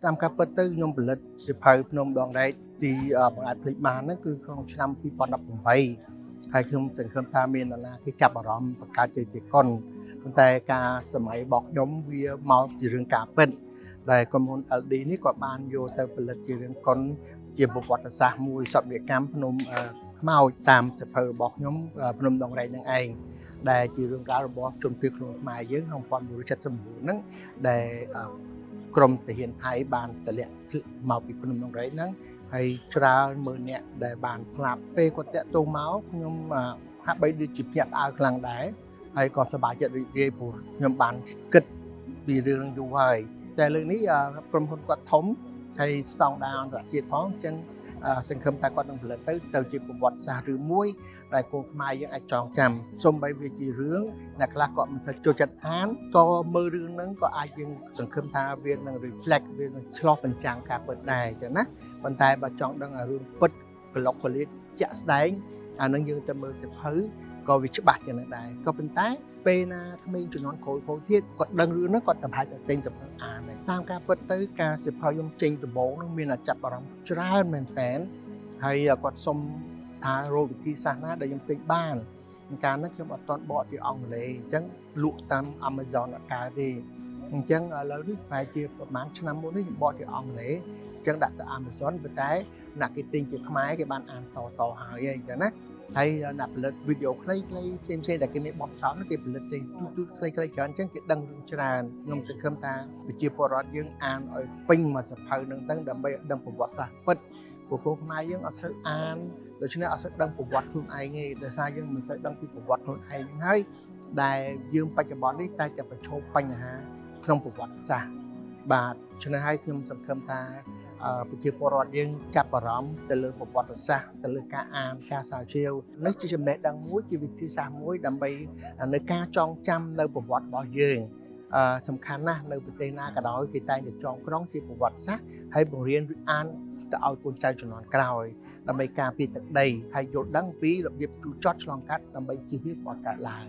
តាមការពិតទៅខ្ញុំផលិតសៀវភៅភ្នំដងរែកទីបង្អែកភ្លេចបានហ្នឹងគឺក្នុងឆ្នាំ2018ហើយខ្ញុំសង្ឃឹមថាមាននរណាគេចាប់អារម្មណ៍បង្កើតជាកុនប៉ុន្តែការសម័យរបស់ខ្ញុំវាមកជារឿងការពិតដែលក្រុមហ៊ុន LD នេះក៏បានយកទៅផលិតជារឿងកុនជាប្រវត្តិសាស្ត្រមួយសព្វកម្មភ្នំខ្មោចតាមសៀវភៅរបស់ខ្ញុំភ្នំដងរែកនឹងឯងដែលជារឿងរ៉ាវរបស់ជនភៀសខ្លួនខ្មែរយើងក្នុង1979ហ្នឹងដែលក្រមទាហានថៃបានទម្លាក់មកពីភ្នំដងរែកហ្នឹងហើយច្រើនមើលអ្នកដែលបានស្លាប់ពេលគាត់តាក់ទងមកខ្ញុំហាក់បីដូចជាភ្ញាក់ផ្អើលខ្លាំងដែរហើយក៏សប្បាយចិត្តរីករាយព្រោះខ្ញុំបានគិតពីរឿងយូរហើយតែលើកនេះក្រុមហ៊ុនគាត់ធំហើយស្តង់ដារអន្តរជាតិផងអញ្ចឹងសង្ឃឹមថាគាត់នឹងផលិតទៅជាប្រវត្តិសាស្ត្រឬមួយដែលកូនខ្មែរយើងអាចចងចាំសូម្បីវាជារឿងអ្នកខ្លះគាត់មិនសូវចូលចិត្តអានក៏មើលរឿងហ្នឹងក៏អាចយើងសង្ឃឹមថាវានឹង reflect វានឹងឆ្លុះបញ្ចាំងការពិតដែរអញ្ចឹងណាប៉ុន្តែបើចង់ដឹងរឿងពិតប្លុកប្លៀកជាក់ស្ដែងអានឹងយើងទៅមើលសៀវភៅក៏វាច្បាស់ចឹងដែរក៏ប៉ុន្តែពេលណាក្មេងជំនាន់ក្រោយទៀតគាត់ដឹងរឿងហ្នឹងគាត់ប្រហែលតែទិញសៀវភៅអានដែរតាមការពិតទៅការសៀវភៅខ្ញុំចេញដំបូងហ្នឹងមានចាប់អារម្មណ៍ច្រើនមែនតើហើយគាត់សុំថារកវិធីសាស្ត្រណាដែលខ្ញុំទិញបានកាលនោះខ្ញុំអត់ទាន់បកជាអង់គ្លេសអញ្ចឹងលក់តាម Amazon អត់កើតទេអញ្ចឹងឥឡូវនេះប្រហែលជាប្រហែលឆ្នាំមុននេះខ្ញុំបកជាអង់គ្លេសអញ្ចឹងដាក់ទៅ Amazon ប៉ុន្តែអ្នកគេទិញជាខ្មែរគេបានអានតហើយអញ្ចឹងណាហើយអ្នកផលិតវីដេអូខ្លីៗផ្សេងៗដែលគេមានបទពិសោធន៍គេផលិតចេញទូខ្លីៗច្រើនអញ្ចឹងគេដឹងរឿងច្រើនខ្ញុំសង្ឃឹមថាប្រជាពលរដ្ឋយើងអានឲ្យពេញមួយសៀវភៅហ្នឹងទៅដើម្បីដឹងប្រវត្តិសាស្ត្រពិតព្រោះកូនខ្មែរយើងអត់សូវអានដូច្នេះអត់សូវដឹងប្រវត្តិខ្លួនឯងទេដោយសារយើងមិនសូវដឹងពីប្រវត្តិខ្លួនឯងហ្នឹងហើយដែលយើងបច្ចុប្បន្ននេះតែប្រឈមបញ្ហាក្នុងប្រវត្តិសាស្ត្របាទឆ្នេះហើយខ្ញុំសង្ឃឹមថាប្រជាពលរដ្ឋយើងចាប់អារម្មណ៍ទៅលើប្រវត្តិសាស្ត្រទៅលើការអានការស្រាវជ្រាវនេះជាចំណេះដឹងមួយជាវិធីសាស្ត្រមួយដើម្បីនៅការចងចាំនៅប្រវត្តិរបស់យើងសំខាន់ណាស់នៅប្រទេសណាក៏ដោយគេតែងតែចងក្រងជាប្រវត្តិសាស្ត្រហើយបង្រៀនអានទៅឲ្យកូនចៅជំនាន់ក្រោយដើម្បីការពារទឹកដីហើយយល់ដឹងពីរបៀបទូចត់ឆ្លងកាត់ដើម្បីជៀសវាងបទកើតឡើង